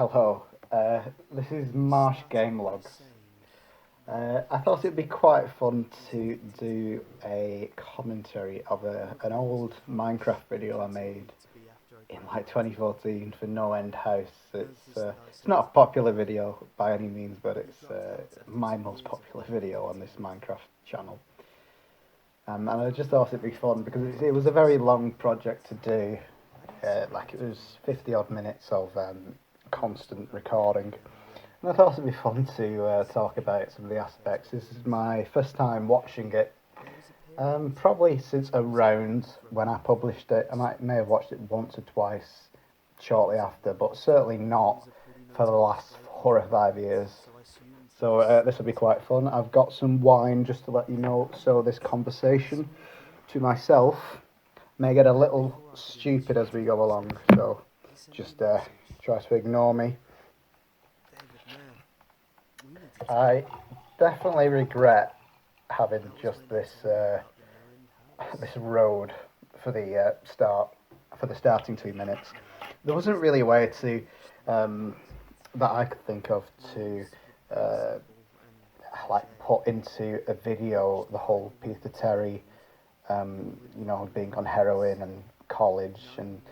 Hello, this is Marsh Game Logs. I thought it'd be quite fun to do a commentary of an old Minecraft video I made in like 2014 for NoEnd House. It's not a popular video by any means, but it's my most popular video on this Minecraft channel. And I just thought it'd be fun because it was a very long project to do. Like it was 50 odd minutes of constant recording. And I thought it'd be fun to talk about some of the aspects. This is my first time watching it, probably since around when I published it. May have watched it once or twice shortly after, but certainly not for the last 4 or 5 years. So this will be quite fun. I've got some wine just to let you know, so this conversation to myself may get a little stupid as we go along, so just try to ignore me. I definitely regret having just this road for the starting 2 minutes. There wasn't really a way to that I could think of to like put into a video the whole Peter Terry, being on heroin and college and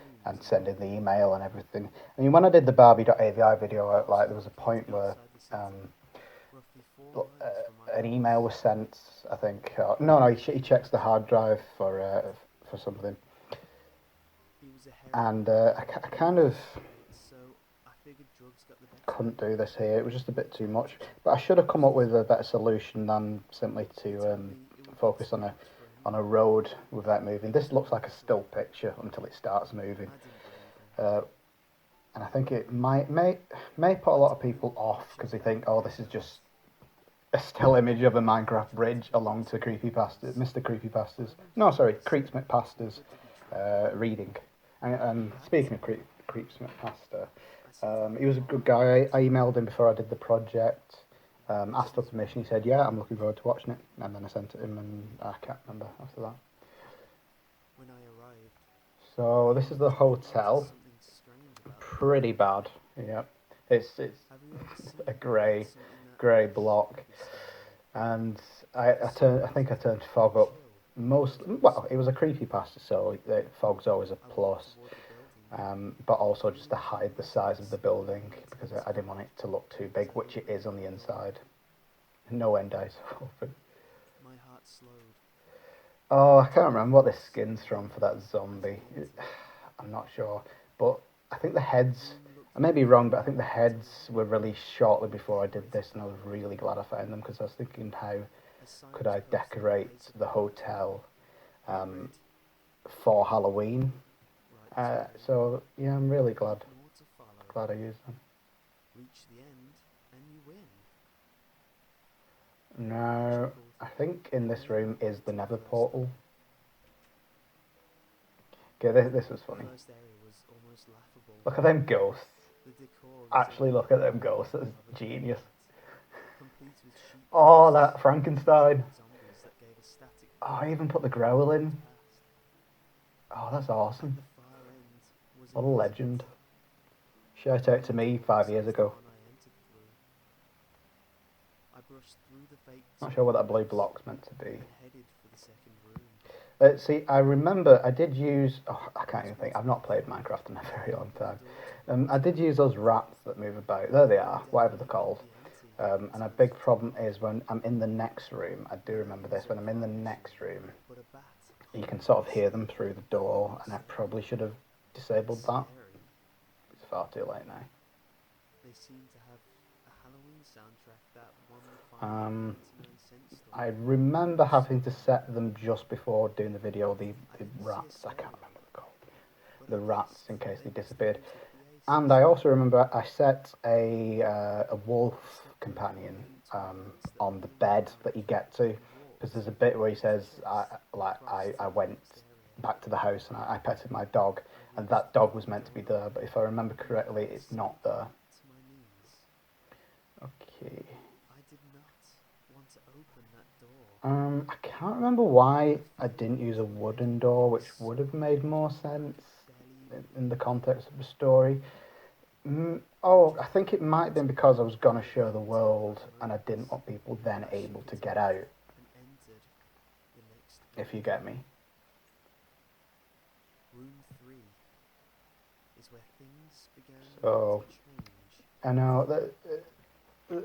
sending the email and everything. I mean, when I did the Barbie.avi video, like there was a point where an email was sent, I think. He checks the hard drive for something, and I kind of couldn't do this here. It was just a bit too much. But I should have come up with a better solution than simply to focus on a road without moving. This looks like a still picture until it starts moving, and I think it may put a lot of people off because they think, oh, this is just a still image of a Minecraft bridge along to Mr. Creepypastas. No, sorry, Creepsmithpastas reading. And speaking of Creepsmithpasta, he was a good guy. I emailed him before I did the project, asked for permission. He said, yeah, I'm looking forward to watching it. And then I sent it him, and I can't remember after that. So this is the hotel. Pretty bad. Yeah, it's a grey block, and I think I turned fog up well, it was a creepypasta, so fog's always a plus, but also just to hide the size of the building because I didn't want it to look too big, which it is on the inside. No end eyes open. My heart slowed. Oh, I can't remember what this skin's from for that zombie. I'm not sure, but I think the heads, I may be wrong, but I think the heads were released shortly before I did this, and I was really glad I found them because I was thinking, how could I decorate the hotel for Halloween? So yeah, I'm really glad I used them. Reach the end and you win. No, I think in this room is the Nether portal. Okay, this was funny. Look at them ghosts. Actually, look at them ghosts. That's genius. Oh, that Frankenstein. Oh, I even put the growl in. Oh, that's awesome. What a legend. Shout out to me 5 years ago. Not sure what that blue block's meant to be. See, I remember I did use... Oh, I can't even think. I've not played Minecraft in a very long time. I did use those rats that move about. There they are, whatever they're called. And a big problem is when I'm in the next room. I do remember this. When I'm in the next room, you can sort of hear them through the door, and I probably should have disabled that. It's far too late now. They seem to have a Halloween soundtrack that I remember having to set them just before doing the video, the rats, I can't remember what they're called, the rats, in case they disappeared. And I also remember I set a wolf companion on the bed that you get to, because there's a bit where he says, I went back to the house and I petted my dog, and that dog was meant to be there, but if I remember correctly, it's not there. Okay. I can't remember why I didn't use a wooden door, which would have made more sense in the context of the story. Oh, I think it might have been because I was gonna show the world, and I didn't want people then able to get out. If you get me. Room 3 is where things began So to change. I know that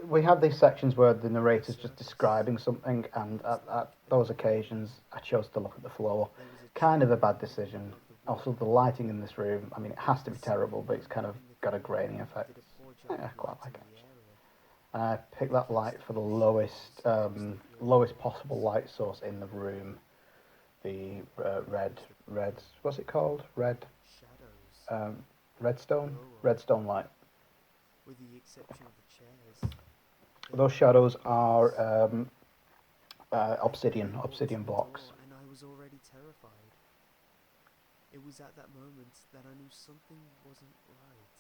we have these sections where the narrator's just describing something, and at those occasions, I chose to look at the floor. Kind of a bad decision. Also, the lighting in this room, I mean, it has to be terrible, but it's kind of got a grainy effect. Yeah, I quite like it, actually. And I picked that light for the lowest possible light source in the room. The what's it called? Um, redstone light. With the exception of the chairs, Those shadows are obsidian blocks. and I was already terrified. It was at that moment that I knew something wasn't right.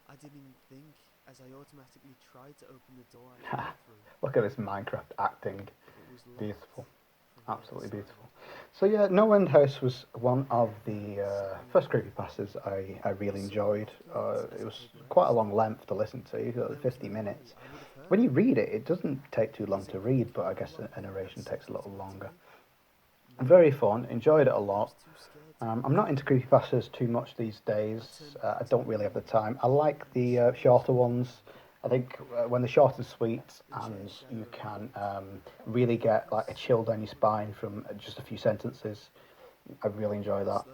I didn't even think, as I automatically tried to open the door I came through. Look at this Minecraft acting. It was Beautiful. from Absolutely outside. beautiful. So yeah, NoEnd House was one of the first creepypastas I really enjoyed. It was quite a long length to listen to, 50 minutes. When you read it, it doesn't take too long to read, but I guess a narration takes a little longer. Very fun, enjoyed it a lot. I'm not into creepypastas too much these days. I don't really have the time. I like the shorter ones. I think when they're short and sweet, and you can really get like a chill down your spine from just a few sentences. I really enjoy that.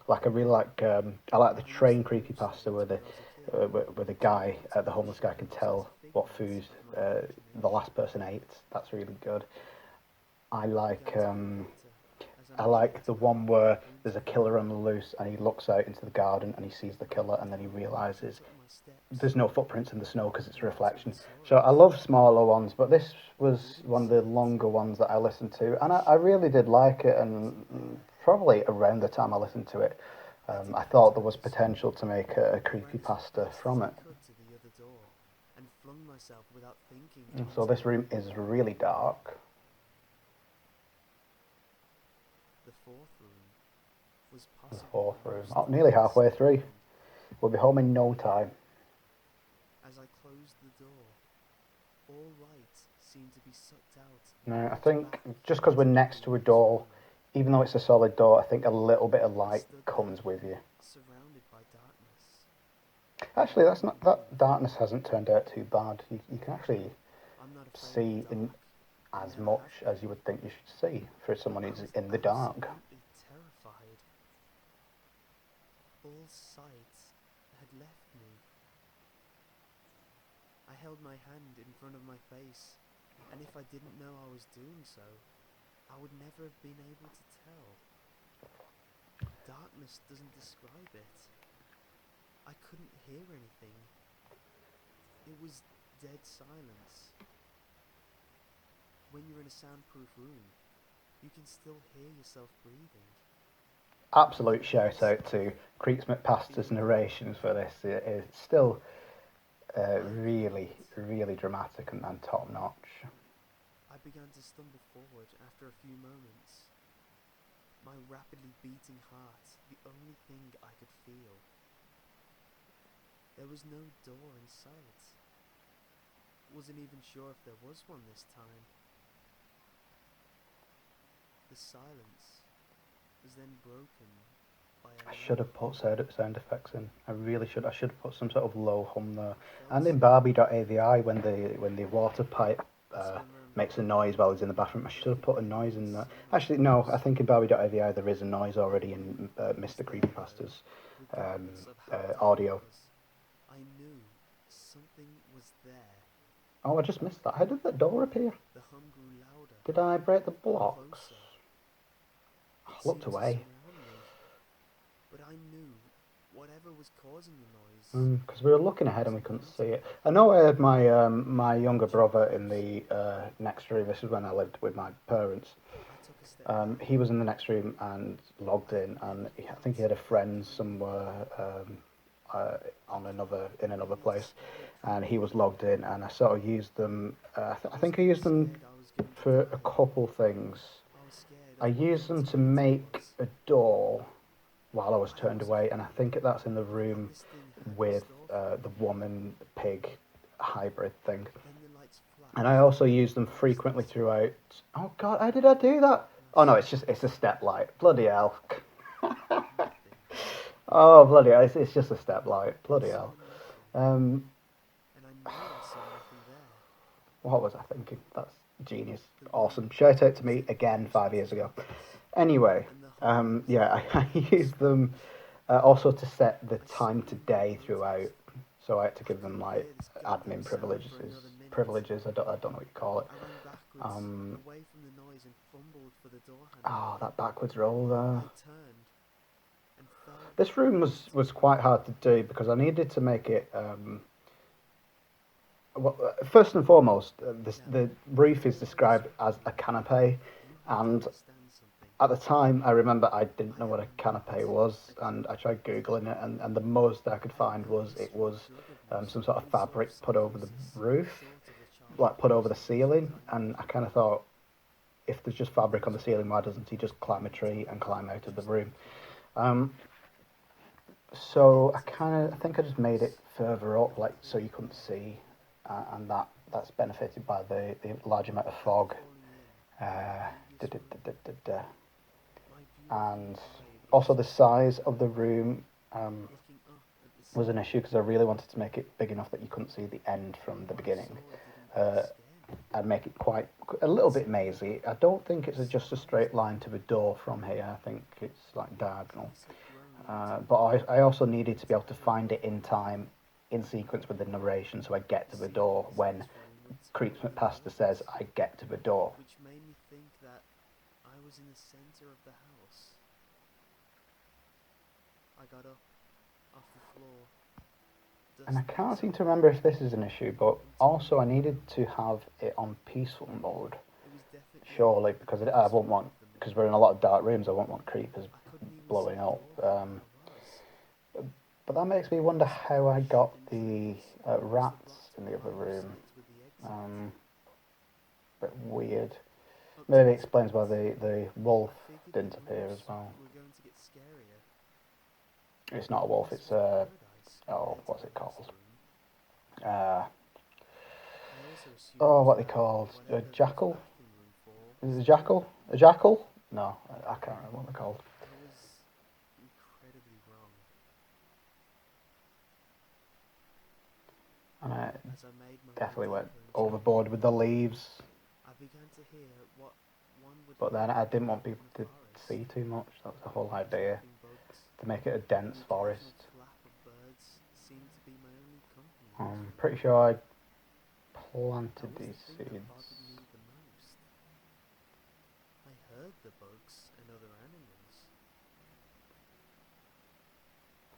Like I like the train creepypasta where the guy, the homeless guy, can tell what food the last person ate. That's really good. I like um, I like the one where there's a killer on the loose and he looks out into the garden and he sees the killer and then he realizes there's no footprints in the snow because it's a reflection. So I love smaller ones, but this was one of the longer ones that I listened to, and I really did like it. And probably around the time I listened to it, I thought there was potential to make a creepy pasta from it. So this room is really dark. The fourth room was The possibly fourth the room. most Oh, nearly halfway through. unsettling. We'll be home in no time. As I closed the door, all light seemed to be sucked out. No, I think just because we're next to a door, even though it's a solid door, I think a little bit of light comes with you. Surrounded by darkness. Actually, that darkness hasn't turned out too bad. You can actually see in as much as you would think you should see for someone who's in the dark. Terrified. All sight had left me. I held my hand in front of my face, and if I didn't know I was doing so, I would never have been able to tell. Darkness doesn't describe it. I couldn't hear anything. It was dead silence. When you're in a soundproof room, you can still hear yourself breathing. Absolute shout out to Creeksmith Pastor's narrations for this. It's still really dramatic and top notch. I began to stumble forward after a few moments. My rapidly beating heart, the only thing I could feel. There was no door in sight. Wasn't even sure if there was one this time. The silence was then broken by a I should have put sound effects in. I really should. I should have put some sort of low hum there. And in Barbie.avi, when the water pipe makes a noise while he's in the bathroom, I should have put a noise in there. Actually, no. I think in Barbie.avi there is a noise already in Mr. Creepypasta's audio. I knew something was there. Oh, I just missed that. How did that door appear? The hum grew louder. Did I break the blocks? I looked away. But I knew whatever was causing the noise. Because we were looking ahead and we couldn't see it. I know I had my younger brother in the next room. This is when I lived with my parents. He was in the next room and logged in, and I think he had a friend somewhere in another place, and he was logged in, and I sort of used them. I think I used them for a couple things. I used them to make a door while I was turned away, and I think that's in the room This thing had me with stalking. the woman pig hybrid thing. Then the lights And I flashed, also use them and I frequently started to throughout. run, Oh God, how did I do that? and I Oh no, saw it's a step light. Bloody hell. nothing. Oh bloody hell, it's just a step light. I Bloody saw hell. nothing, Um, and I know I saw nothing there. what was I thinking? That's genius. The Awesome. room Shout out to was me in again pitch 5 years ago. darkness, Anyway, and the hall was yeah, lined I with use them screams. also to set the I time to screamed and day throughout. grunted. So I had to I give them couldn't like hear this admin goddamn sound privileges. for another minute. I don't know what you call it. I ran backwards, Um, away from the noise, and fumbled for the door handle. oh, that backwards roll there. I turned and fell This room into was the quite room. hard to do because I needed to make it. Well, first and foremost, Now, the roof is before I described describe as the a room, canopy, you have to and understand something. at the time I remember I didn't I know what have a met canopy was, a and I king. tried googling it, and the most I could I have find no was it history was of drug abuse some or sort of any sort of fabric put over the psychosis, roof, short of a like childhood put over the episode of some ceiling, kind. and I kind of thought, if there's just fabric on the Those ceiling, why people doesn't he just climb a were tree and told climb out of the just room? like you. Um, I so entered I the think I just made it house further up, with a like so you clear couldn't head. see, and that's benefited by the large amount of After fog. falling in from the Uh, previous room, my view of the and inside also was the size of the perfect. room Looking up at the was an ceiling, issue because I really wanted to make it big enough that you couldn't see the end from the what I beginning. saw didn't Uh, scare me. I'd make it quite a little bit Simply, mazy. I don't think I it's was just a surprised straight by line it. to the door from here. I think it's like diagonal. Things had grown into But me, I also needed to be able to entirely find it in new. time, in sequence with the narration, so I get The to the door ceilings in when this room were Creeps tiny Pasta says holes, I get to the door. which made me think that I was in the center of the house. I got up off the floor, And I dusted can't seem myself to remember off, if this is an issue, but and also turned I around. needed to have it on peaceful mode. It was definitely Surely, because the I best won't room want, of them because all. we're in a lot of dark rooms, I won't want creepers I couldn't even see blowing the up. door from where I was. But that makes me The wonder house was how I lush got in the trees, was the rats blocked in the other line of room. sight with the exit. Bit weird. Up to Maybe this explains why point, the wolf I figured the didn't appear as roofs well. were going to get scarier. It's not a wolf. This It's was paradise oh, compared to what's the it last called? room. Uh, I also oh, assumed what they that called? A whatever there was jackal? left in room 4 Is was it a a demon. jackal? A jackal? No, I can't remember what they're called. I was incredibly wrong. And I As I made my way definitely went deeper into the overboard with room, the leaves. I began to hear what one would But then hear I didn't want in people a to forest. see too much. That was the whole The idea. flapping bugs To make it a and dense the occasional forest. clap of birds seemed to be my only company in this I'm room. pretty sure I That planted was the these thing that bothered seeds. me the most. I heard the bugs and other animals,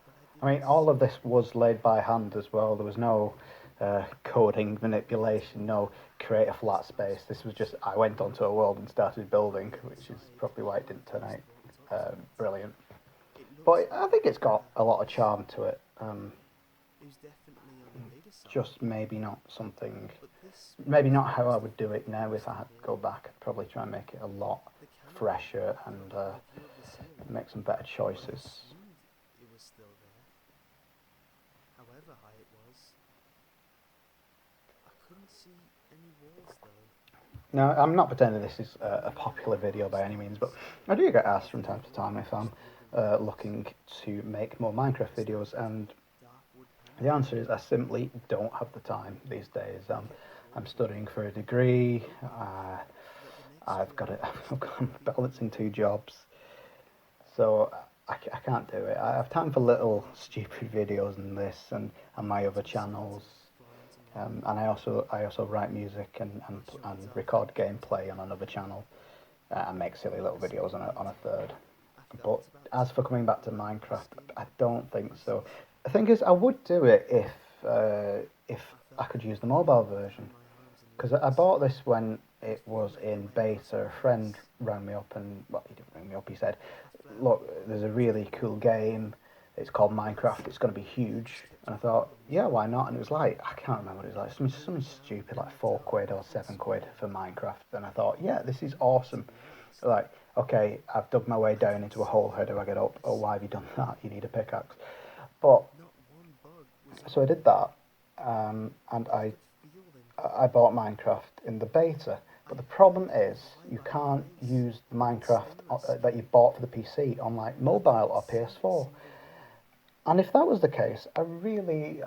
but I I mean, didn't all of see this was anything. laid by hand as well. There was no coding I began to manipulation, no wonder create a what this flat space. house This was just was. I went onto a world and started building, On the which is outside, probably why it none didn't of turn this out rocked up to it. brilliant. It looked But I think it's like got a a lot of house. charm to it. It was definitely on the bigger side, Just maybe not something, but this maybe was not how I almost a would do full it now. If forest I of had to go glory. back, I'd probably try and make it a lot The canopy fresher and provided a view of the ceiling, make some better so I choices. assumed it was still there. However high it was, I couldn't see any walls though. Now, I'm not pretending this is The a only way I popular knew it video was by any still means, but there I do get was asked from that the time to wall time if I'm matched all the rooms. looking to make more Minecraft I videos, started and dark wood the paneling, answer is I simply don't have the time these days. I kept the I'm floor studying warm, for a degree. hoping that the next I've few got it. hours I'm would be balancing two uneventful. jobs, so I can't do it. I have time for little stupid videos and this and my Nothing other too silly channels. to fly into my head. And I also write music I shut and it off record and went to gameplay on bed. another channel and make silly By little the videos second on a night, third. I But felt about as for 2 coming back to below my Minecraft, skin I in don't think so. places. The thing is, I would do it if I I felt could use the heavy mobile behind version. my arms and Because I legs, bought this when and a it was feeling in ran across beta. my A friend face. rang me up and, well, he didn't ring me up, he said, I felt look, there's a really cool game. It's called Minecraft. It's going to be I huge. just kept And I thought, trying. yeah, why not? And it was like, I can't remember what it was like. Something Every now and stupid then like I £4 turned or back and £7 swore for Minecraft. And I thought, that yeah, the this is game had to awesome. be honest. Like, okay, I've dug my way down into a hole, how do I get up? Oh, why have you done that? You need a pickaxe. But, Not one bug was so I on did me, that, and but I could feel them I coming. bought Minecraft in the beta. I But the heard problem them is, fly you by my can't face use the with Minecraft stainless that you steel, bought for the PC on like but I mobile couldn't or see a PS4. single one. And if that was the case, I really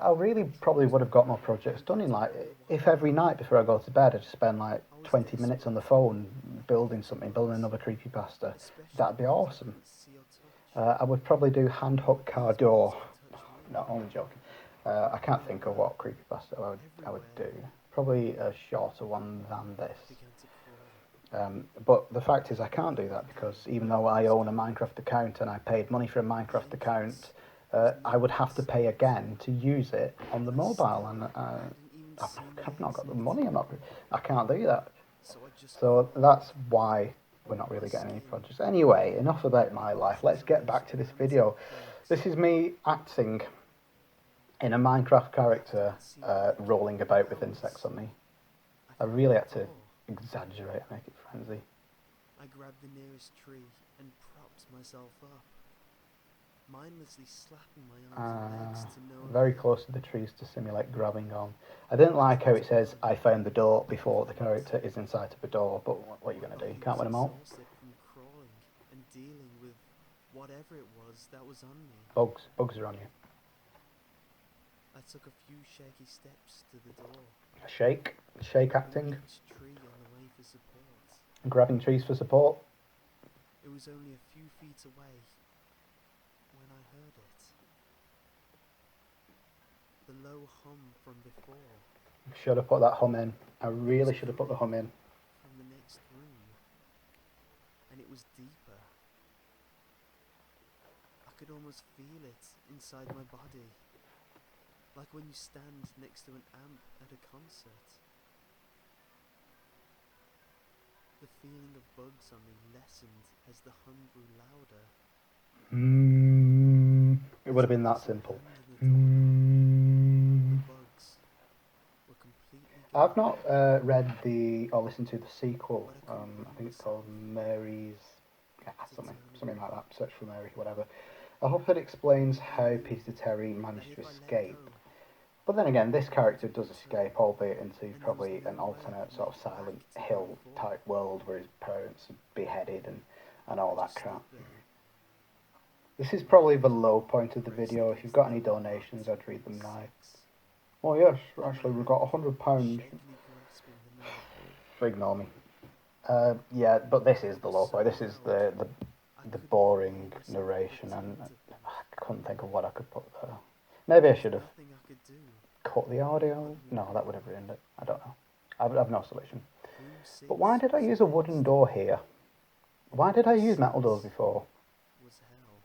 probably would have got my projects done in Forgetting like, all the if while, every night before I go to bed I just spend like I was 20 minutes on the desperate, phone building for something, building bugs, another creepypasta, especially that'd be ones I awesome. couldn't see or touch. I would probably do hand hook car These bugs door. could touch me. No, only joking. I They can't think of were what creepypasta I would everywhere. do. Probably a shorter one than I this. began to crawl. But the fact is, I can't do that Thinking because of even where though I I was own a going. Minecraft account and I paid money for a The Minecraft account, entrance was I would nowhere in have to pay sight, again to use it on the and I mobile, still and hadn't even seen the I've not got the exit. money. I can't do that. So I just So crawled. that's why we're not My really getting any skin projects. Anyway, covered enough about in my life. Let's get back to this gigantic video. This bugs. is me acting in a Minecraft I character couldn't see Nick rolling for about with insects hours. on me. I I found really a had to door. exaggerate, make it frenzy. I grabbed the nearest tree and propped myself up, mindlessly slapping my arms and legs to no Very avail. close to the trees to simulate grabbing on. I didn't I like how tried it to says, run, I found the door but I before the couldn't. character is inside of a door, but what are you My going to do? You body can't was win them all. exhausted from crawling and dealing with whatever it was that was on me. Bugs are on you. I took a few shaky steps to the door, Shake grabbing acting, each tree on the way for support. grabbing trees for support. It was only a few feet away when I heard it. The low hum from before. Should have put that hum in. I It was really should have put the coming hum in. from the next room, and it was deeper. I could almost feel it inside my body, like when you stand next to an amp at a concert. The feeling of bugs on me lessened as the hum grew louder. It As would I have been that placed my simple. hand on the doorknob, the bugs were completely I've gone, not read or listened to the sequel. but I couldn't I bring think it's myself called Mary's. to turn Something away. like that. Search for Mary, whatever. I hope it explains I how knew Peter Terry that managed to if I let escape. go, But then again, this I would have character to does return, escape, albeit into and there was probably no an way I alternate could sort make of it back Silent to where Hill before. type world where his parents are beheaded and all I that just crap. stood there, This is my probably the hand low point of the pressed video. If you've against the got any door donations, marked I'd read them now. 6, Oh yes, and my actually we've got hand £100. shakily grasping the knob. Ignore me. Yeah, but this is the Was low so point. This is loud, I the couldn't even hear boring myself narration, and pretend to think. I couldn't think of what I could put there. Maybe I There was should have nothing I could do cut the but audio. No, move that would on. have ruined it. I don't know. I've no solution. Room But why 6 did I was use a wooden next. door here? Why did I Room use metal doors 6 before? was hell.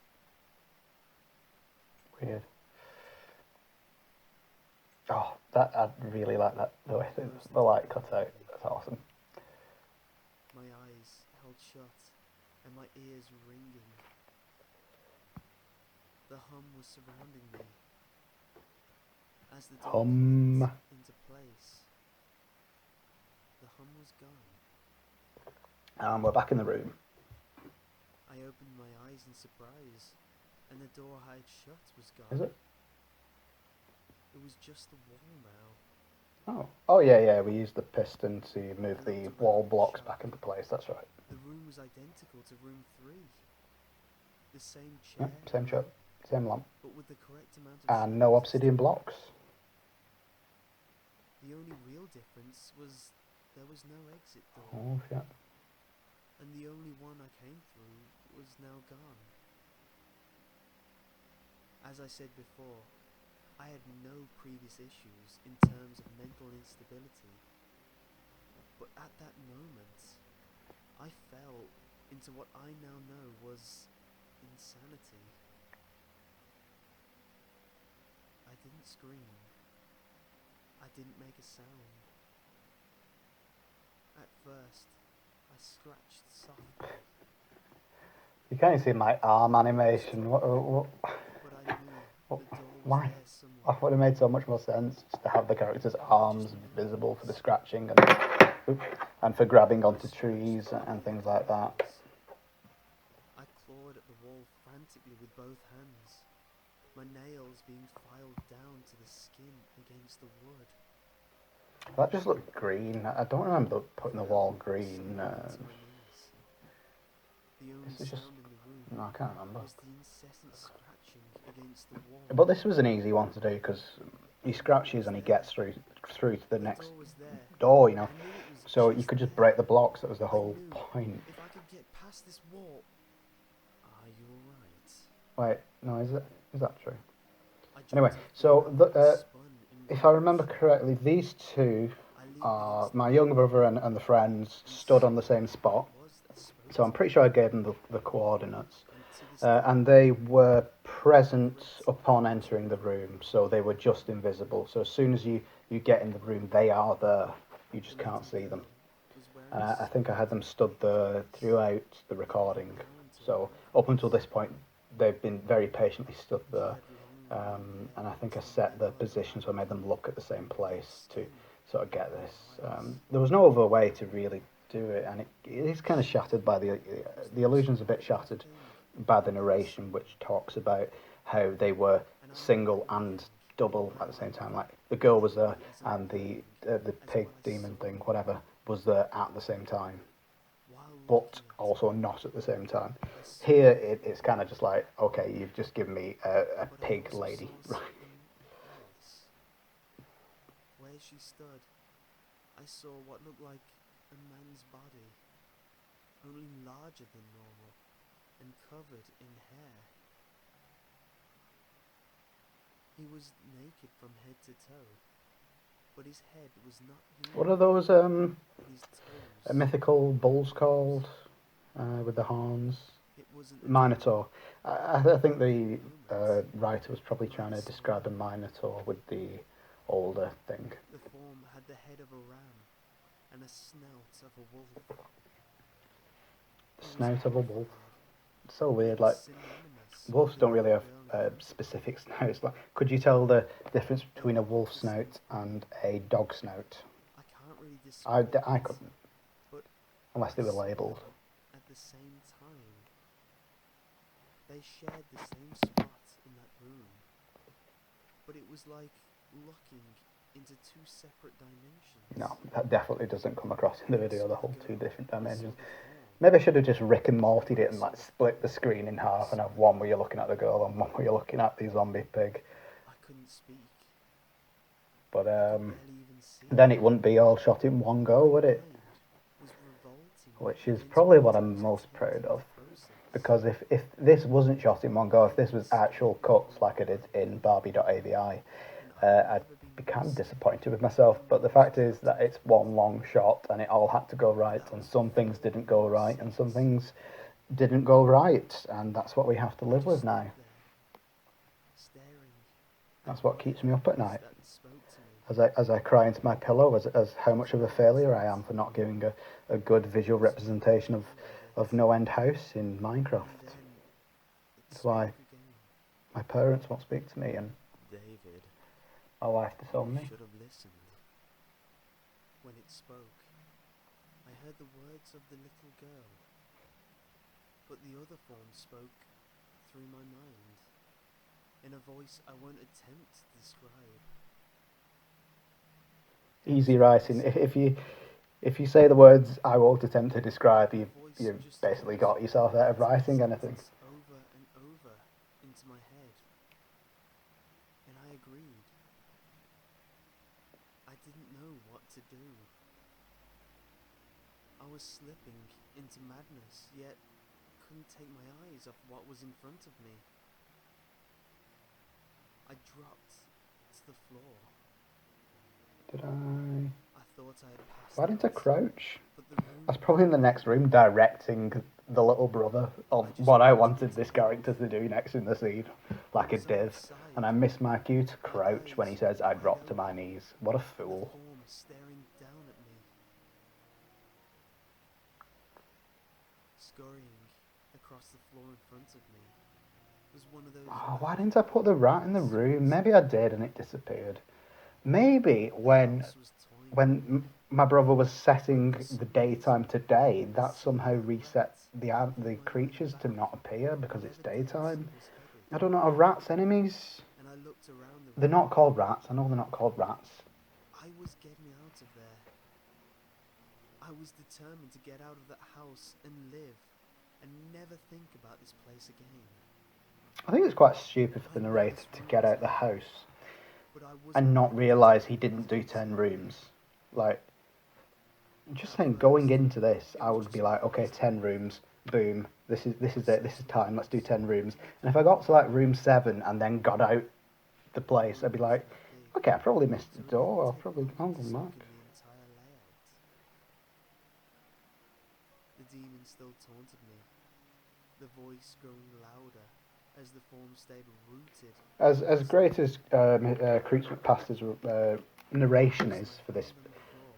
Weird. Oh, that I really like that. The way I closed the the door light cut out. behind me. That's awesome. My eyes held shut and my ears ringing. The hum was surrounding me. As the door clicked Hum. into place, the hum was gone. And we're back in the room. I opened my eyes in surprise, and the door I had shut was gone. Is it? It was just the wall now. Oh. Oh yeah. We used the piston to move I the looked wall around in blocks shock. back into place. That's right. The room was identical to room 3. The same Yep, chair same and shot, lamp, same lamp, but with the correct amount of and no shelves obsidian instead. blocks. The only real difference was there was no exit door, Oh shit. and the only one I came through was now gone. As I said before, I had no previous issues in terms of mental instability, but at that moment, I fell into what I now know was insanity. I didn't scream. I didn't make a sound. At first, I scratched softly, You can't see my arm animation. but I knew the door was Why? there I somewhere. would have made so much more sense just to have the character's I arms just knew it visible for the was. scratching and for grabbing I onto scratched trees and harder things than like the that. others, the skin against the wood. That just looked green. I don't remember putting the I fell wall green. slowly to my knees. The only This is just... sound in the room No, I can't remember. was the incessant scratching against the wall. But this was an easy one to do because he scratches and he gets through to the The next door was there. door, you know. I knew it was So you just could just there. break the blocks. That was the I whole knew point. if I could get past this wall. Are you alright? Wait, no, is that true? I Anyway, jumped off the so ground and spun in if I remember rage. correctly, these two I leaped are against the my wall younger brother and the friends and stood on saw the same who spot. it was that spoke So I'm to me. pretty sure I gave them the coordinates. And to this day, And they were I present regret upon ever entering the telling room, anyone. so they were just invisible. So as soon as you get in the room, they are there. You The just can't little see them. girl was wearing And a I think I skirt had them stood with there lace throughout the that recording. hung down to So her up until ankles. this point, they've been very patiently stood She there. had long blonde And I hair think I till the set the middle of her positions where I made them look at the same back. Her place to skin sort of get this. white. There was no other way to really do it, and it is kind of shattered by the illusion's a bit shattered by the narration, which talks about how they were And I single remember and thinking double in at my the same time. mind, Like the girl was maybe there, it wasn't and blind, the as pig what I demon saw thing, whatever, was there at the same time, while but looking at also her. not at the same time. I saw Here, nothing, it's kind of just like, okay, you've just given me a but I pig also lady, saw right? something else. Where she stood, I saw what looked like a man's body, only larger than normal and covered in hair. He was naked from head to toe, but his head was not What human, are those and his toes mythical bulls were called toes. with the horns? It wasn't a demon, Minotaur. I think but in that the moment, writer was probably my trying to soul describe a minotaur with the older thing. The form had the head of a ram and a snout of a wolf. I was Snout of a wolf. horrified. So It weird. was Like synonymous with wolves the don't really little have girl in front of me. specific snouts. Like, could you tell the difference They between a all wolf looked the same snout to me. and a dog snout? I can't really describe I it, couldn't, but unless I they were saw labelled. them at the same time. They shared the same spot in that room, but it was like looking into two separate No, dimensions. that definitely doesn't come across in the I video. saw The the whole two girl, different I saw dimensions. the form, Maybe I should have just Rick and and Mortied when it I and saw like the split the form, screen in I half and saw have it one where you're all. looking at the girl and one where you're looking at the zombie pig. I couldn't speak. But I could barely even see. then it wouldn't be all shot in one go, My would it? mind was revolting Which is against probably what what was I'm actually most proud taking of. process. Because if this wasn't shot in one go, if I this was always actual felt cuts normal like I did back in then, Barbie.avi, and I had I'd never been be more kind of scared disappointed with myself. than But when the I was fact is that counting it's to one long 4, shot and it all had to go and right, that and was some things before didn't go more right, and some scenes. things didn't go right, and that's what we have to I live just with stood now. there, staring at That's what keeps whatever me it up at was night. that spoke to me. As I cry into my pillow, as how much of a failure I Frightened, am for not giving a good visual was very representation angry with of it. NoEnd House in Minecraft. And then it That's why spoke again. my parents won't speak to me and David, my wife disowned you me. should have listened. When it spoke, I heard the words of the little girl, but the other form spoke through my mind, in a voice I won't attempt to describe. It was Easy writing. menacing, If you say the words I won't attempt to describe, and the voice you've just basically kept got yourself out of repeating that writing anything. sentence over and over into my head, and I agreed. I didn't know what to do. I was slipping into madness, yet couldn't take my eyes off what was in front of me. I dropped to the floor. Did I? I thought I had passed Why didn't I out, crouch? but the I was room probably in the next room directing the little brother of I just what I wanted wanted it to this end. character to do next in the scene, like a As I div. sighed, And I missed my cue to my crouch when he eyes says I wide dropped to my open, knees. What a and the fool. form staring down at me, scurrying across the floor in front of me, was one of those Oh, why random didn't I put the rat in the moments room? where Maybe I did and it disappeared. Maybe the house was toying with me. my brother was setting I was the smooth daytime to day, and that seeing somehow that reset rat the pull my mind creatures to back not appear because it's wherever David's daytime. was headed, I don't know, are rats enemies? and I looked around the They're not called rats. I know they're not called rats. I was getting out of there. I was determined to get out of that house and live, and never think about this place again. I think it's quite stupid for the I know narrator this to won't get out the tell, house but I wasn't and not ready to realise tell he didn't do it. 10 rooms. Like, just At saying, going first, into this, it I was would be just like, okay, crazy. 10 rooms, boom, this is it, this is time, let's do 10 rooms. Walking And if I got to like around, room 7 and then got out the the place, I'd be room was like, that big, okay, I probably missed the so it door, didn't I'll take probably, long I'll to go soak back. in the entire layout. The demon still taunted me, the voice growing louder as the form stayed rooted As inside great as me. Creeps McPaster's narration As is I held on the floor,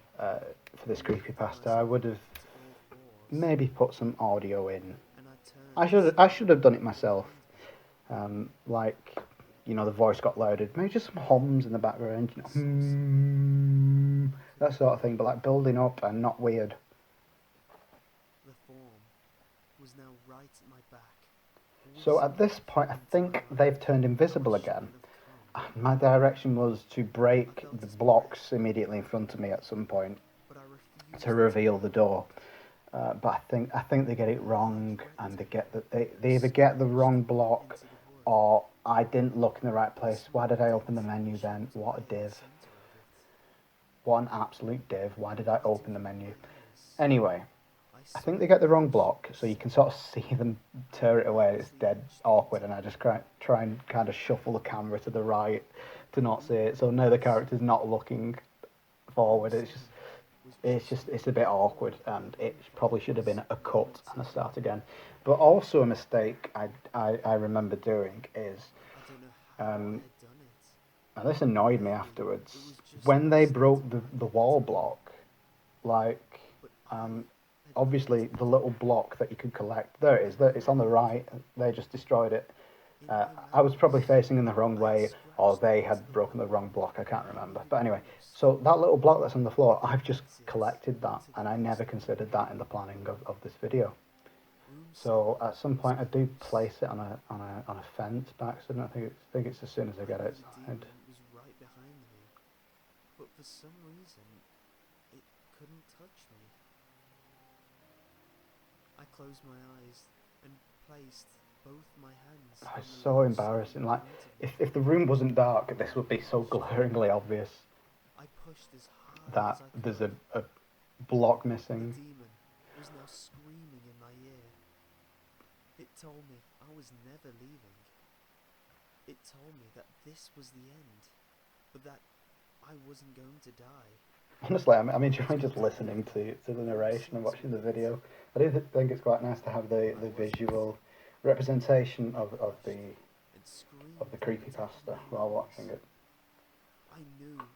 for this lifted creepypasta, I myself would up have to all fours, maybe put some audio in. and I turned to see I what should have lay done it myself. behind me. Like, you know, the voice got loaded. Maybe just some hums in the background, you I know, saw something I that couldn't sort of thing, but quite like building explain. up and not weird. The form was now right at my back, So forcing at me this to point, feel I into my think they've mind turned how I invisible again. shouldn't have come. My direction was to I break felt the his breath blocks immediately in front of me at some point but I to refused to reveal the go. door. But I think they get it While he wrong, and threatened me, they we either get the scavenged wrong our way block, into the wood. or I didn't look in the right A place. Why small did I open the dent menu then? chipped What a away at the div! center of it. What an absolute div! Why did I Not open the even with menu? my eyes. Anyway, I I think saw they the get the wrong edge block, of so you can sort of see them tear it away. It's nicely dead etched awkward, into and the I just wood. try and kind of shuffle the camera to the right to The not see room it. So now the was character's not looking room forward. 7 was It's round a bit the awkward, corner from and the it room probably should have files been a and room cut and a 2. start again. But also a mistake I remember doing is, I don't know how I um, had done it. and this annoyed me Maybe it afterwards, was just when my they state broke of the mind at the wall time, block, like, but um, I had obviously the created little block that you could collect, there it is, there, it's on the right, they just destroyed it. in my I was probably madness. facing in the wrong I had way, or scratched they into had the broken the wall, wrong block, I can't remember. leaving But anyway, bruised, so that little block that's on the floor, with an I've just exit collected that, into the and I next never room. considered that in the planning of this video. Room So 7 at some was point I do closed. place it on a fence by accident. I think it's as soon as I I get knew the outside. demon was right behind me, but for some reason, it couldn't touch me. I closed my eyes and placed both my hands Oh, on it's the so ledge set embarrassing. in Like, front of me. if the room wasn't dark, The this would be hold so pushed glaringly firm. obvious I pushed as hard that as I there's could. a block The missing. demon was now screaming in my ear. It told me I was never leaving. It told me that this was the end, but that I wasn't going to die. Honestly, I'm I was enjoying going just to live listening there to the for narration and 6 watching the weeks. video. I do think it's quite nice to have I the wasn't. visual representation I of pushed and of the screamed until I creepypasta made while noise. watching it. I knew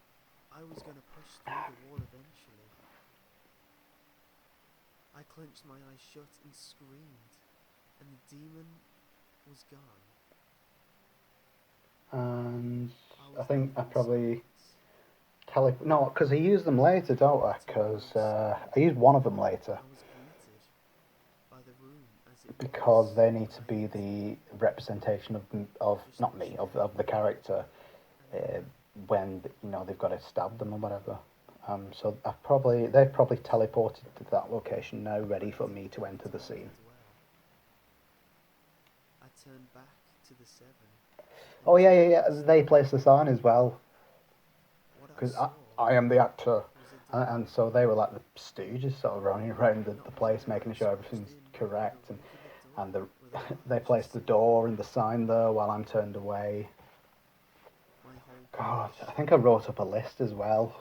I was going to push through the wall eventually. I clenched my eyes shut and screamed, and the demon was gone. And I I was think left I in probably silence. no, because I use them later, don't I? Until Because outside, I use one of them later I was greeted by the room as it because was they need when to I be entered. the representation of Just not a me chair of the character and a uh, lamp. when they've got to stab them or whatever. So they've I probably looked, teleported to that location now, but ready I for didn't me to know enter it the all scene. yet well. I turned back to the 7 and Oh yeah, yeah, tried yeah. to They stare place the into sign it. as well What I because saw I am the actor, was a door, and so they were like the stooges, sort of running around not the with a place, guy making sure squashed everything's in, but a correct, regular and door with a they large placed the silver door and the knob. sign there while I'm turned away. My whole God, body I think I shivered. wrote up a list as well.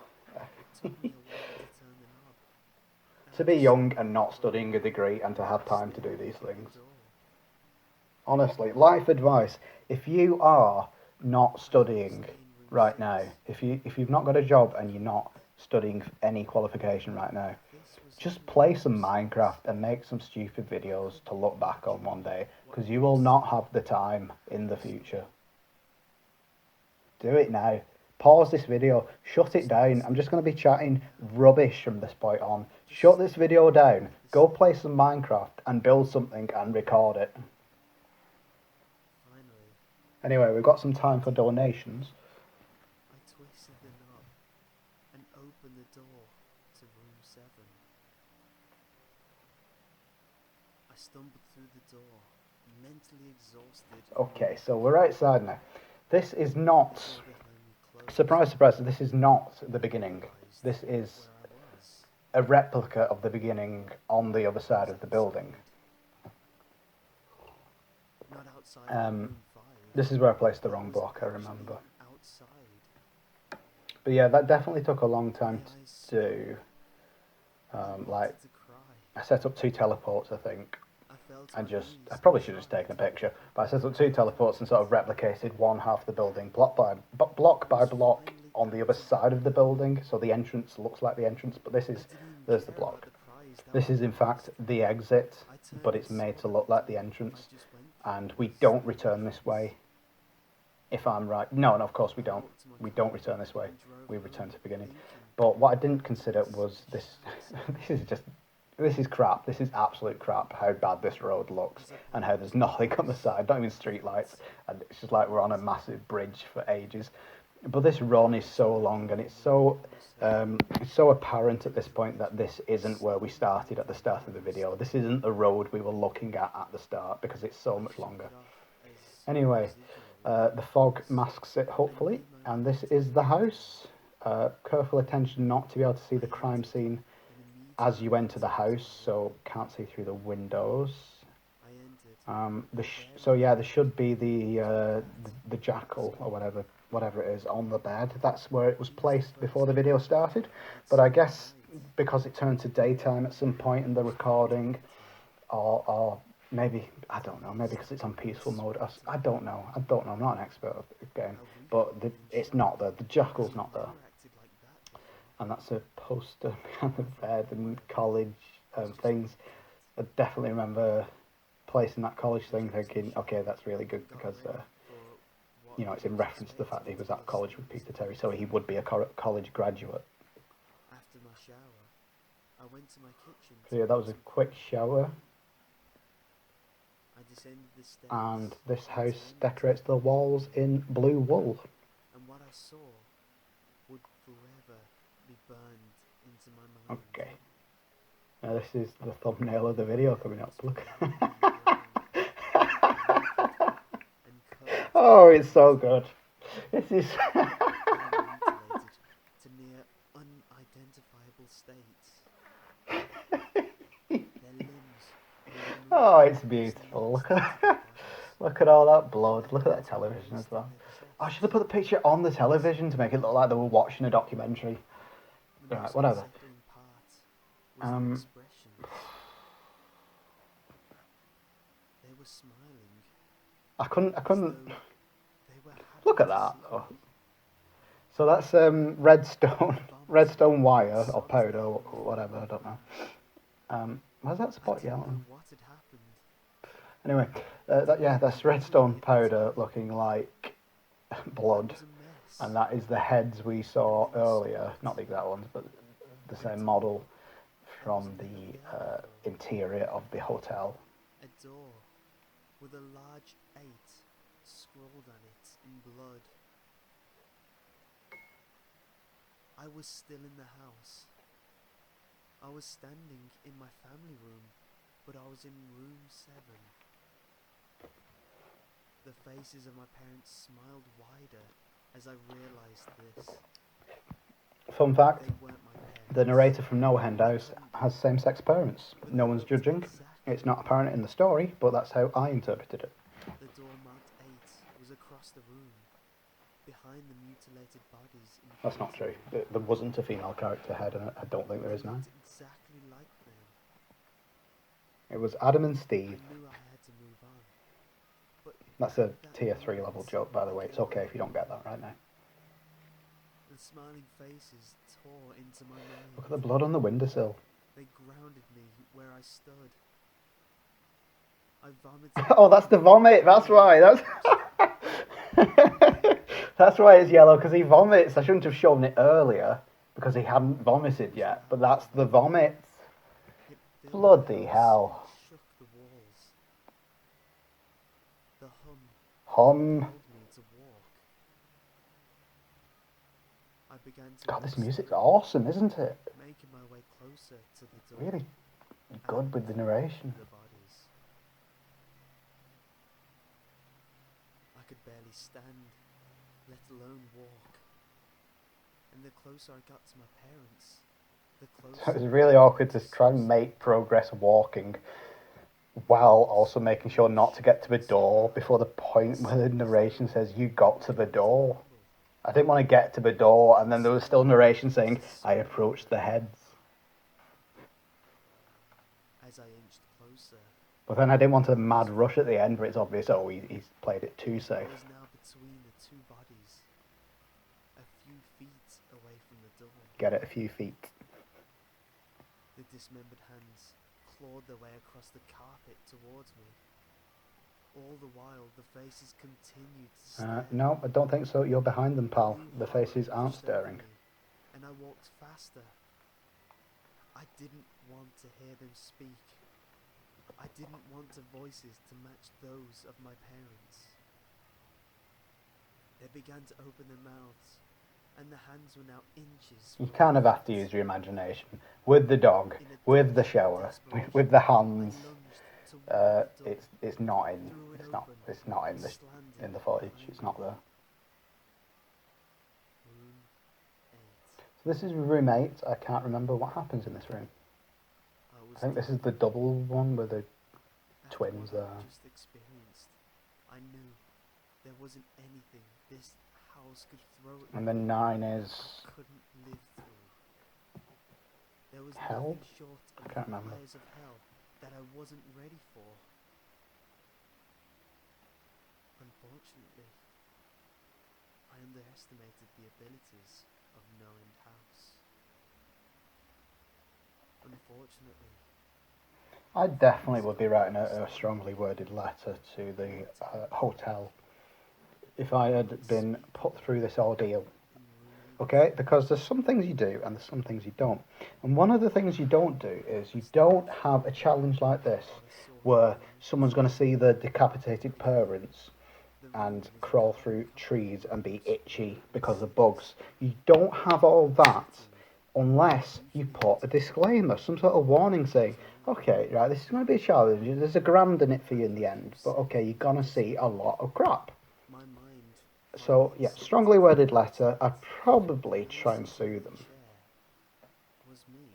It took me a while to turn the knob, and To I be just stood young and there not for a studying a while, degree and to have time to do staring these at the things. door. Honestly, life advice: if you are not I couldn't studying stay in room right 6. now, if you've not got a job and you're not studying any qualification right now, This was just only play room some 6. Minecraft and make some stupid I videos couldn't to look back on one imagine day, what because you room will not 7 have the time in the was future. for. Do it now. Pause this video, I shut it just couldn't down. I'm stop just going to be thinking chatting now. rubbish from this point on. Just Shut this staring video down, at the go 7. play some Minecraft and build something and record it. Finally, Anyway, we've got some I time for did. donations. twisted the knob and opened the door to room 7. I stumbled through the door, mentally exhausted. Okay, so we're outside now. This is not, The door behind me closed. surprise, surprise, this is not the beginning. Realised This is where I was. a replica of the beginning on the other I side was of the building. Not outside room 5. This is where I placed the I wrong was block, I actually remember. outside. But yeah, that definitely took a long time My eyes to do. I Like, wanted to cry. I set up 2 teleports, I think, I fell to and my just, knees I and probably should have just cried. taken a picture, but I set up 2 teleports and sort of replicated one half the building, block by block on the other side of the building, so the entrance looks like the entrance, but this I is, didn't even there's the care about block. the prize that This was is in fact promised. the exit, I turned but and it's made saw to that look like the door entrance, I just went and through we was don't still return this closed. way, if I'm right. No, of course we I don't. walked to my We car don't return this way. and drove We home, return to the beginning. thinking, But what I didn't consider this was is this. shattered. This is crap. This is absolute crap. How bad this road looks, As I and pulled how up there's to the nothing on the house, side. Not even street lights, and it's just like we're on a massive bridge for ages. But this run is so long, and it's so apparent at this point that this isn't where we started at the start of the video. This isn't the road we were looking at the start because it's so much longer. Anyway, the fog masks it hopefully, and this is the house. Careful attention not to be able to see the crime scene as you enter the house, so can't see through the windows. So yeah, there should be the jackal or whatever it is on the bed. That's where it was placed before the video started. But I guess because it turned to daytime at some point in the recording, or maybe I don't know, maybe because it's on peaceful mode. I don't know. I'm not an expert at the game, but it's not there. The jackal's not there. And that's a poster behind the bed and college things. I definitely remember placing that college thing thinking, okay, that's really good because, you know, it's in reference to the fact that he was at college with Peter Terry, so he would be a college graduate. After my shower, I went to my kitchen. So yeah, that was a quick shower. I descended the stairs. And this house decorates the walls in blue wool. And what I saw would forever be burned into my mind. Okay. Now this is the thumbnail of the video coming up. Look. Oh, it's so good. This is. Mutilated to near unidentifiable states. Their limbs were Oh, it's beautiful. Look at all that blood. Look at that television as well. I should have put the picture on the television to make it look like they were watching a documentary. Right, whatever. They were smiling. I couldn't. They were happy. Look at that. Oh. So that's redstone wire or powder or whatever. I don't know. Why's that spot yellow? What had happened? Anyway, that's redstone powder looking like blood, and that is the heads we saw earlier. Not the exact ones, but the same model from the interior of the hotel. A door with a large 8 scrawled on it in blood. I was still in the house. I was standing in my family room, but I was in room 7. The faces of my parents smiled wider as I realised this. Fun fact, They weren't my parents. the narrator from NoEnd has same-sex parents. No one's judging. It's not apparent in the story, but that's how I interpreted it. The door marked 8 was across the room, behind the mutilated bodies. That's not true. There wasn't a female character head, and I don't think there is now. Exactly like them. It was Adam and Steve. I knew I had to move on. But That's a tier 3 level joke, by the way. It's okay if you don't get that right now. the smiling faces tore into my mind. Look at the blood on the windowsill. They grounded me where I stood. I vomited. Oh, that's the vomit. That's why. That's why it's yellow, because he vomits. I shouldn't have shown it earlier because he hadn't vomited yet. But that's the vomit. Bloody hell. Shook the walls. The hum Hum. told me to walk. I began to God, walk this music's slowly, awesome, isn't it? making my way closer to the door Really and good with the narration. the bodies. I could barely stand, let alone walk. And the closer I got to my parents, the closer So it's really I awkward began to to try and make progress walking while also making sure not to get to the door before the point where the narration says you got to the door. I didn't want to get to the door, and then there was still narration saying I approached the heads. As I inched closer, But then I didn't want a mad rush at the end where it's obvious, oh, he's played it too I safe. was now between the two bodies, a few feet away from the door. Get it a few feet. The dismembered hands clawed their way across the carpet towards me. All the while, the faces continued to stare. No, I don't think so. You're behind them, pal. New The horror faces aren't washed over staring. me, and I walked faster. I didn't want to hear them speak. I didn't want the voices to match those of my parents. They began to open their mouths, and the hands were now inches You from kind of my have to feet. use your imagination. With the dog, In a with the dash of shower, desperation, with the I hands. lunged toward the door, It's not in. threw it It's open, not and slammed it in the footage. behind It's not me. there. Room 8. So this is room 8. I can't remember what happens in this room. I think this is the double one with the After twins what there. I'd just experienced, I knew there wasn't anything this house could throw at me And then 9 I is couldn't live through. There was hell. nothing short of I the can't remember. fires of hell that I wasn't ready for. Unfortunately, I underestimated the abilities of NoEnd House. Unfortunately, I definitely would be writing a strongly worded letter to the hotel if I had been put through this ordeal. in room 8, Okay, because there's some things you do and there's some things you don't. And one of the things you don't do is you don't have a challenge like this where someone's going to see the decapitated parents and crawl through trees and be itchy because of bugs. You don't have all that unless you put a disclaimer, some sort of warning saying, okay, right, this is going to be a challenge, there's a grand in it for you in the end, but okay, you're going to see a lot of crap. my mind So, yeah, strongly worded letter, I'd probably try and sue them. was me.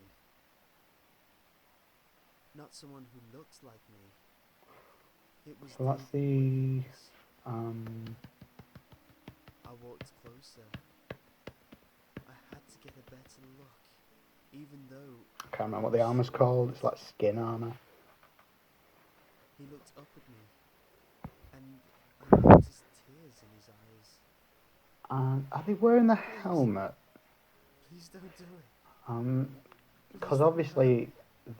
Not someone who looks like me. It was So that's David the, Williams. I walked closer. I had to get a better look, even though I can't remember what the armour's called, it's like skin armour. he looked up at me, and I noticed tears in his eyes. And are they wearing the Please. helmet? Please don't do it. Because Please don't hurt obviously me.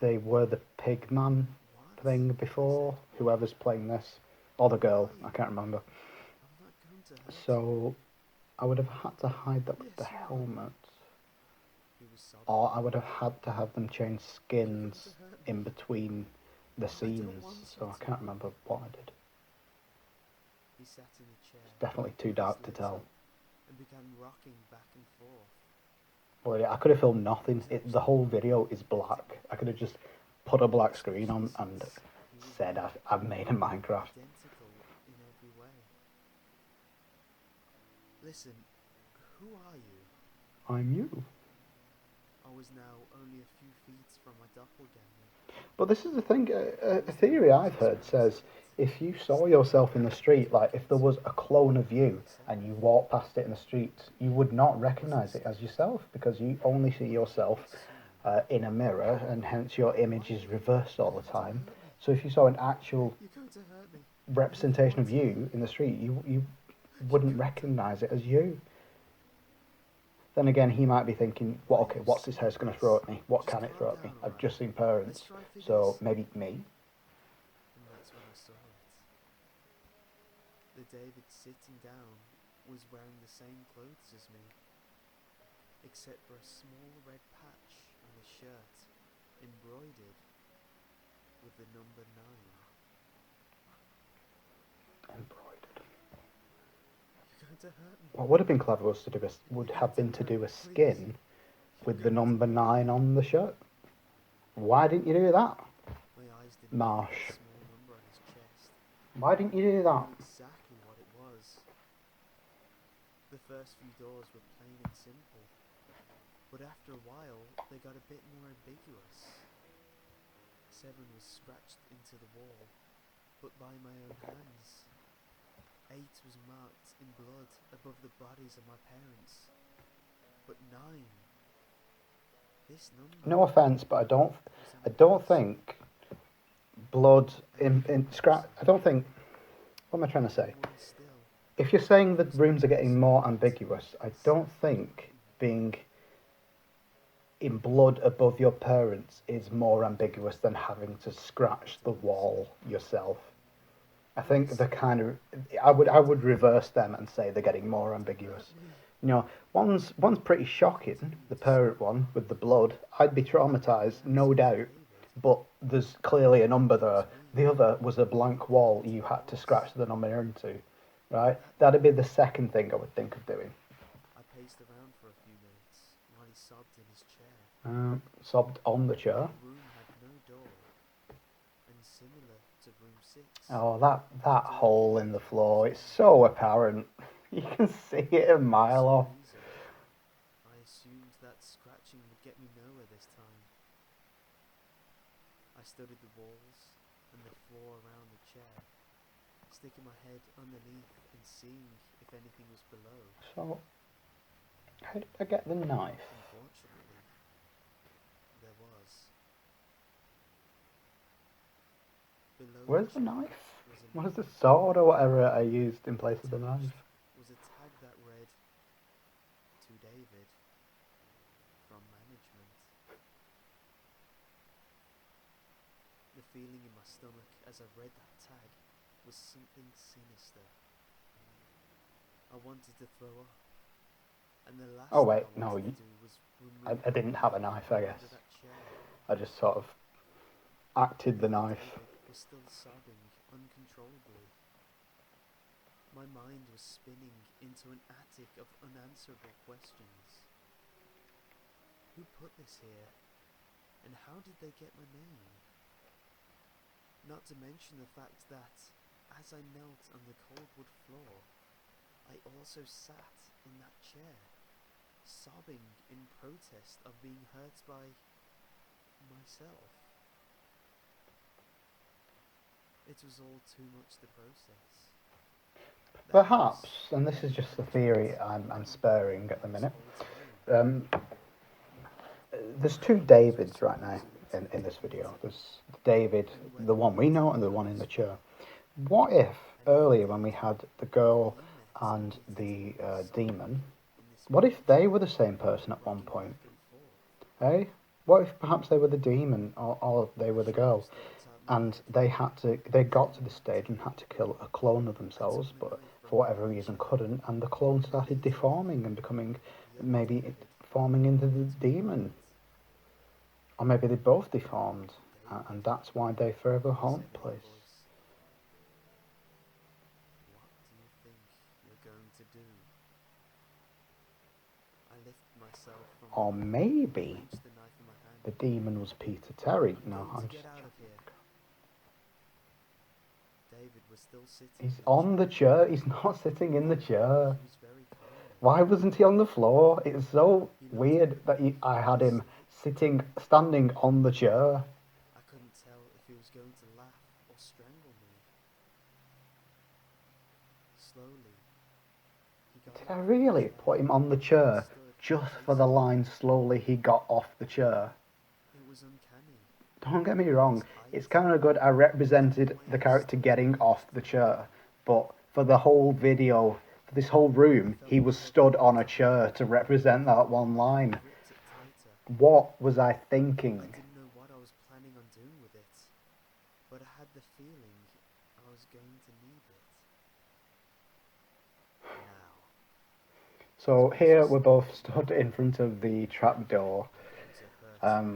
they were the pigman What? thing I before, said. whoever's playing this, or the girl, Why? I can't remember. I'm not going to hurt you. So I would have had to hide that with Yes, the you are. helmet, He was sobbing. or I would have had to have them change You're going skins to hurt me. in between the I don't scenes, want so you I to. can't remember what I did. He sat in a chair. It's definitely too with his dark to lips tell. up, and began rocking back and forth. Well, yeah, I could have filmed nothing. The whole video is black. I could have just put a black screen on and He was said me, I've made a Minecraft. identical in every way. Listen, who are you? I'm you. I was now only a few feet from my doppelganger. But this is the thing, a theory I've heard says if you saw yourself in the street, like if there was a clone of you and you walked past it in the street, you would not recognise it as yourself because you only see yourself in a mirror and hence your image is reversed all the time. So if you saw an actual You're going to hurt me. representation of you in the street, you wouldn't recognise it as you. Then again, he might be thinking, well, okay, what's this house going to throw at me? What can it throw at me? I've just seen parents, so maybe me. And that's when I saw it. The David sitting down was wearing the same clothes as me, except for a small red patch on his shirt, embroidered with the number 9. Embroidered. You're going to hurt me. What would have been clever was would You're have going been to hurt do me, a please. skin You're with the going to number hurt 9 me. on the shirt. Why didn't you do that, My eyes didn't meet Marsh? that small number on his chest. Why didn't you do I that? knew exactly what it was. The first few doors were plain and simple, but after a while they got a bit more ambiguous. 7 was scratched into the wall, but by my own hands. 8 was marked in blood above the bodies of my parents. But 9, this number, No offense, but I don't was ambiguous. think blood And in even scratch. worse, I don't think. What am I trying to say? worse still, If you're saying it the was rooms are almost getting more right ambiguous, I beside don't the think button. being in blood above your parents is more ambiguous than having to scratch the wall yourself. I think Yes, the kind of I would reverse them and say they're getting more going to ambiguous. hurt me. You know, one's pretty shocking, the parent one with the blood. I'd be traumatized, no doubt. But there's clearly a number there. The other was a blank wall you had to scratch the number into, right? That'd be the second thing I would think of doing. I paced around for a few minutes while he sobbed in his chair. Sobbed on the chair. The room had no door, and similar to room 6, Oh, that the door hole in behind the him was floor, it's open. so apparent. You can see it a For mile some off. reason, I assumed that scratching would get me nowhere this time. I studied the walls and the floor around the chair, sticking my head underneath and seeing if anything was below. So, how did I get the knife? Unfortunately, there was. Below Where's the the chair knife? was a Where's the note. sword or whatever I used in place of the Attached knife? was a tag that read, "To David, from management." The feeling in my stomach as I read that tag was something sinister. I wanted to throw up, and the last Oh thing wait, I no, wanted to do was I remove my didn't have a hand knife, I from guess. under that chair. I just sort of acted the Little knife. David was still sobbing uncontrollably. My mind was spinning into an attic of unanswerable questions. Who put this here? And how did they get my name? Not to mention the fact that, as I knelt on the cold wood floor, I also sat in that chair, sobbing in protest of being hurt by myself. It was all too much to process. The Perhaps, house and this and is the just the management theory had I'm known sparing at the this minute. whole time. Um, there's two This was Davids right now supposed in to this be video. it. There's David, And the whether one or we not know, he and the one in knows the me, chair. What if and if he earlier when we did, had the then girl he met and me the somewhere demon, in this what if mansion, they were the same person at one rocking point? back and forth. Eh? What if perhaps they were the demon or they were the He girl? used to what's out my And head. they got to Then the stage and had to kill a clone of I took themselves, the but knife for from whatever under the reason chair, couldn't, and the clone and started Little David, deforming and becoming the other maybe David, forming into the met me in demon. it. Or maybe they both deformed, David, and that's why they forever I haunt said the in a place. voice, what do you think you're going to do? I lifted myself from Or and maybe clenched the knife in my the hand. demon was Peter Terry. I'm No, going to I'm get just out of joking. here. David was still sitting He's in the on the chair. chair. He's not sitting in the chair. He was very calm. Why wasn't he on the floor? It's so He looked at weird me that I had him slightly. standing on the chair. I couldn't tell if he was going to laugh or strangle me. Slowly, he got Did up I from the really chair put him on the and chair stood just for the facing me. line slowly he got off the chair? It was uncanny. Don't get me His wrong, it's height kind of good I and the represented way the he character stood getting off next to the me. chair, but for the whole video, for this whole I room, felt he my was head stood begin on a to hurt, chair to represent that one and I line. gripped it tighter. What was I I thinking? didn't know what I was planning on doing with it, but I had the feeling I was going to need it. Now, his So voice here was we're both steady. stood in front of the trapdoor. I'm going to hurt you.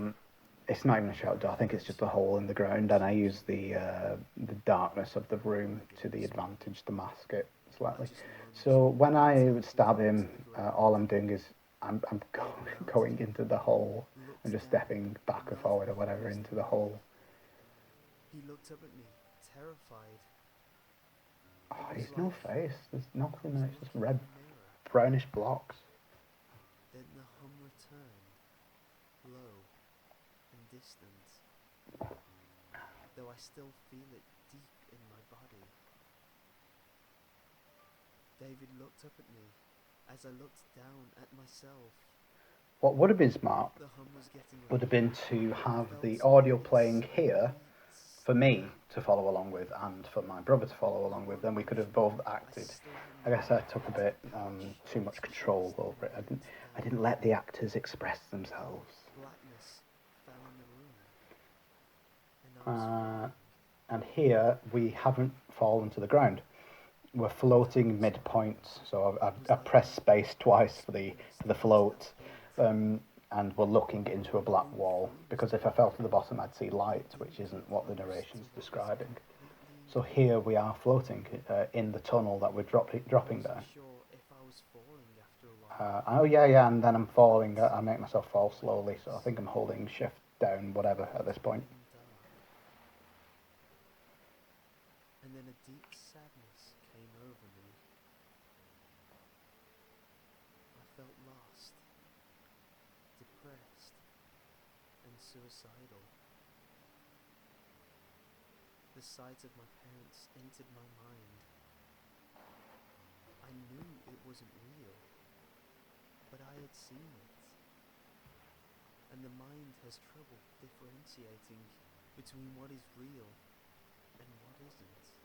It's not even a trapdoor, I think it's Hurt just a you hole in the ground, and I use completely. the darkness of the room I to didn't the speak. advantage to mask it I slightly. just So when I would until stab it fell him, to the ground. all I'm doing is I'm I ignored going him, into the hole and looked just down, stepping a back or knife forward or whatever poised into in the my hole. neck. He looked up at me, terrified. It Oh, was he's no like face. There's I nothing was there. It's just looking in red, a mirror. brownish blocks. Then the hum returned, low and distant, though I still feel it deep in my body. David looked up at me as I looked down at myself. What would have been smart The hum was getting would have louder. been to I have felt the audio this playing here for me snap. to follow along with and for my brother to follow He along with. won't Then we could have budge. both I acted. still had I my guess I took a bit pouch too on much his control chest over and it. leant I down. didn't let the actors express themselves. Blackness fell in the room, and I was falling. And here we haven't fallen to the ground. We're floating Doubt midpoint, so was I've like pressed being space twice for the exposed float, to that point. and we're looking into a The black room wall, through was because if I fell black. to the bottom I'd see It light, didn't which come isn't what the close to narration's what was describing. completely So invisible. here we are floating in the tunnel that we're I dropping wasn't down. sure if I was falling after a while. Oh yeah, and then I'm falling. Felt I make myself fall like I slowly, so I was think I'm holding shift down, whatever, at this point. falling dark. And then a deep sadness came over me. I felt lost, depressed, and suicidal. The sight of my parents entered my mind. I knew it wasn't real, but I had seen it. And the mind has trouble differentiating between what is real and what isn't.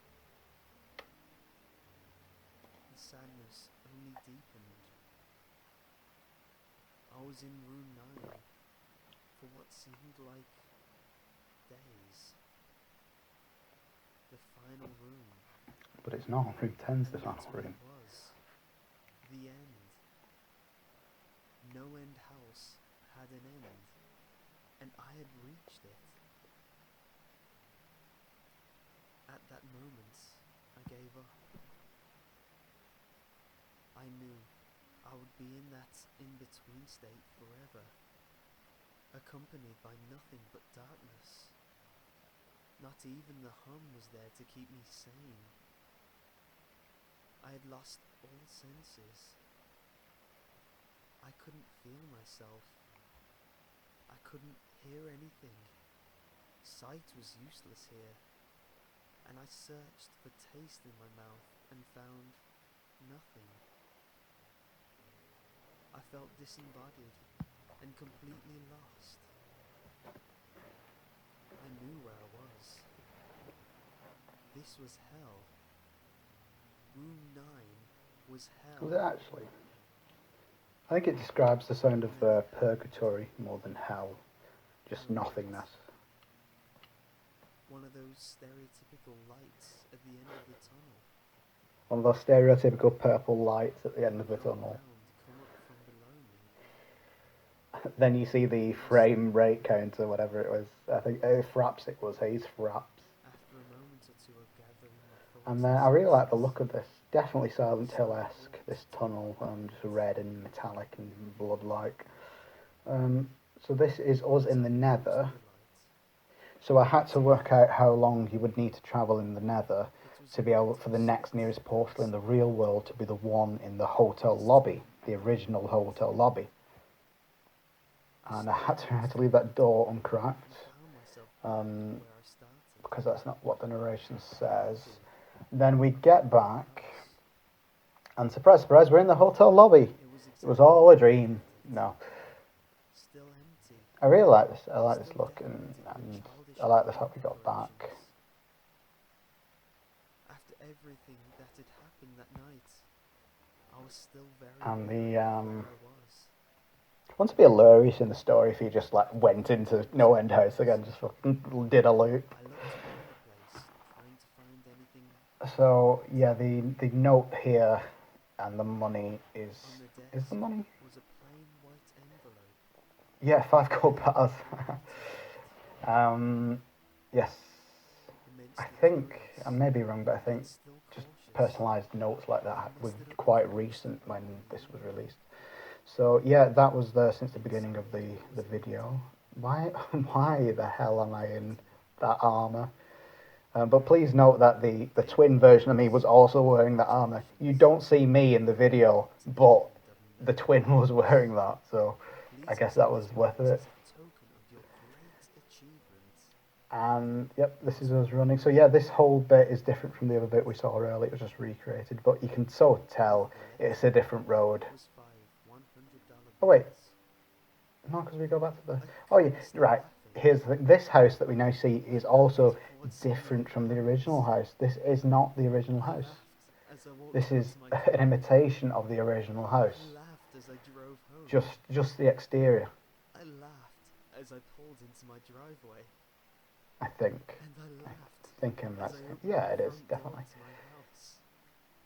The sadness only deepened. I was in room 9 for what seemed like days. The final room. But it's not. Room 10's the And final that's what room. it was. The end. NoEnd house had an end, and I had reached it. At that moment, I gave up. I knew I would be in that in-between state forever, accompanied by nothing but darkness. Not even the hum was there to keep me sane. I had lost all senses. I couldn't feel myself. I couldn't hear anything. Sight was useless here, and I searched for taste in my mouth and found nothing. I felt disembodied and completely lost. I knew where I was. This was hell. Room 9 was hell. Was it actually? I think it describes the sound of purgatory more than hell. Just nothingness. One of those stereotypical lights at the end of the tunnel. One of those stereotypical purple lights at the end of the Yellow tunnel. ground come up from below me. Then you see the frame rate counter, whatever it was. I think fraps it was. He's fraps. After a moment or two of gathering my thoughts And then I really like the senses, look of this. Definitely Silent Hill-esque. This tunnel, just red and metallic and blood-like. So this is us in the Nether. So I had to work out how long you would need to travel in the Nether to be able for the next nearest portal in the real world to be the one in the hotel lobby, the original hotel lobby. And I had to leave that door uncracked, because that's not what the narration says. Then we get back, and surprise, surprise, we're in the hotel lobby. It was all a dream. No. Still empty. I really like this. I like this look, and I like the fact we got back. After everything that had happened that night, I was still very And where I was. It wants to be hilarious in the story if he just like went into NoEnd house again, just fucking did a loop. I looked around the place, trying to find anything. So yeah, the note here and the money is On the desk the money? was a plain white envelope. Yeah, 5 gold bars. Yes. I think I may be wrong, but I think just personalised notes like that were quite recent when this was released. So yeah, that was there since the beginning of the video. Why why the hell am I in that armour? But please note that the twin version of me was also wearing that armour. You don't see me in the video, but the twin was wearing that, so I guess that was worth it. And yep, this is us running. So yeah, this whole bit is different from the other bit we saw earlier. It was just recreated, but you can so tell it's a different road. Oh wait, no, because we go back to the... Oh yeah, right. Here's the thing. This house that we now see is also different from the original house. This is not the original house. This is an imitation of the original house. Just the exterior. I laughed as I pulled into my driveway. I think. And I laughed. Thinking that's... Yeah, it is, definitely.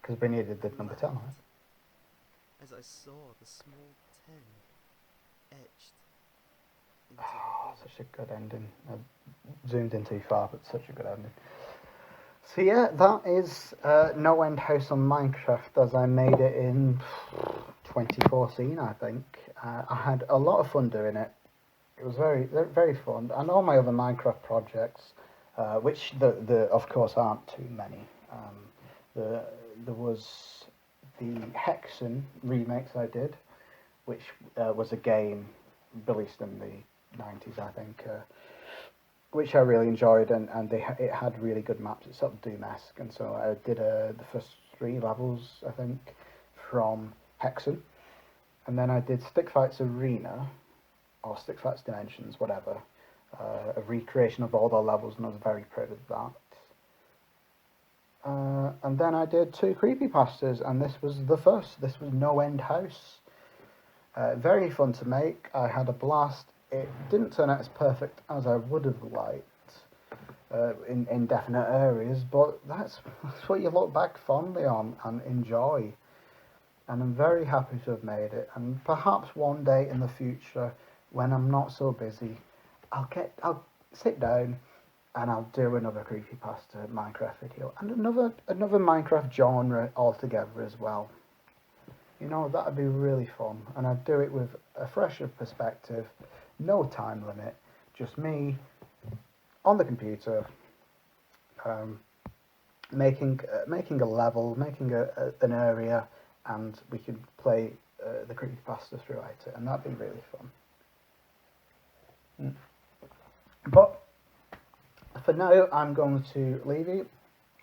Because we needed the number 10 on it. As I saw the small 10 etched into the wall. Such a good ending. I zoomed in too far, but such a good ending. So yeah, that is NoEnd House on Minecraft as I made it in 2014, I think. I had a lot of fun doing it. It was very fun, and all my other Minecraft projects, which of course aren't too many. There was the Hexen remakes I did, which was a game released in the 90s, I think, which I really enjoyed, and it had really good maps. It's sort of Doom-esque, and so I did the first 3 levels, I think, from Hexen, and then I did Stick Fights Arena, or Stick Fights Dimensions, whatever, a recreation of all the levels, and I was very proud of that. And then I did 2 creepypastas, and this was the first. This was NoEnd House. Very fun to make. I had a blast. It didn't turn out as perfect as I would have liked in definite areas, but that's what you look back fondly on and enjoy. And I'm very happy to have made it. And perhaps one day in the future, when I'm not so busy, I'll sit down and I'll do another creepypasta Minecraft video and another Minecraft genre altogether as well. You know, that'd be really fun, and I'd do it with a fresher perspective, no time limit, just me on the computer, making a level, making an area, and we could play the creepypasta throughout it, and that'd be really fun. But for now, I'm going to leave you.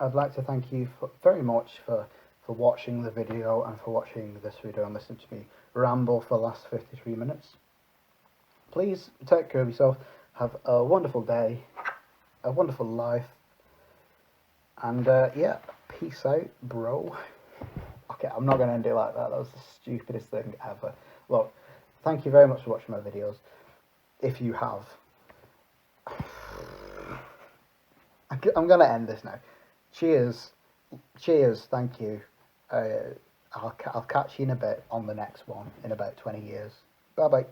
I'd like to thank you very much for watching the video and for watching this video and listening to me ramble for the last 53 minutes. Please take care of yourself, have a wonderful day, a wonderful life, and yeah, peace out, bro. Okay, I'm not going to end it like that. That was the stupidest thing ever. Look, thank you very much for watching my videos. If you have. I'm going to end this now. Cheers. Cheers, thank you. I'll catch you in a bit on the next one in about 20 years. Bye bye.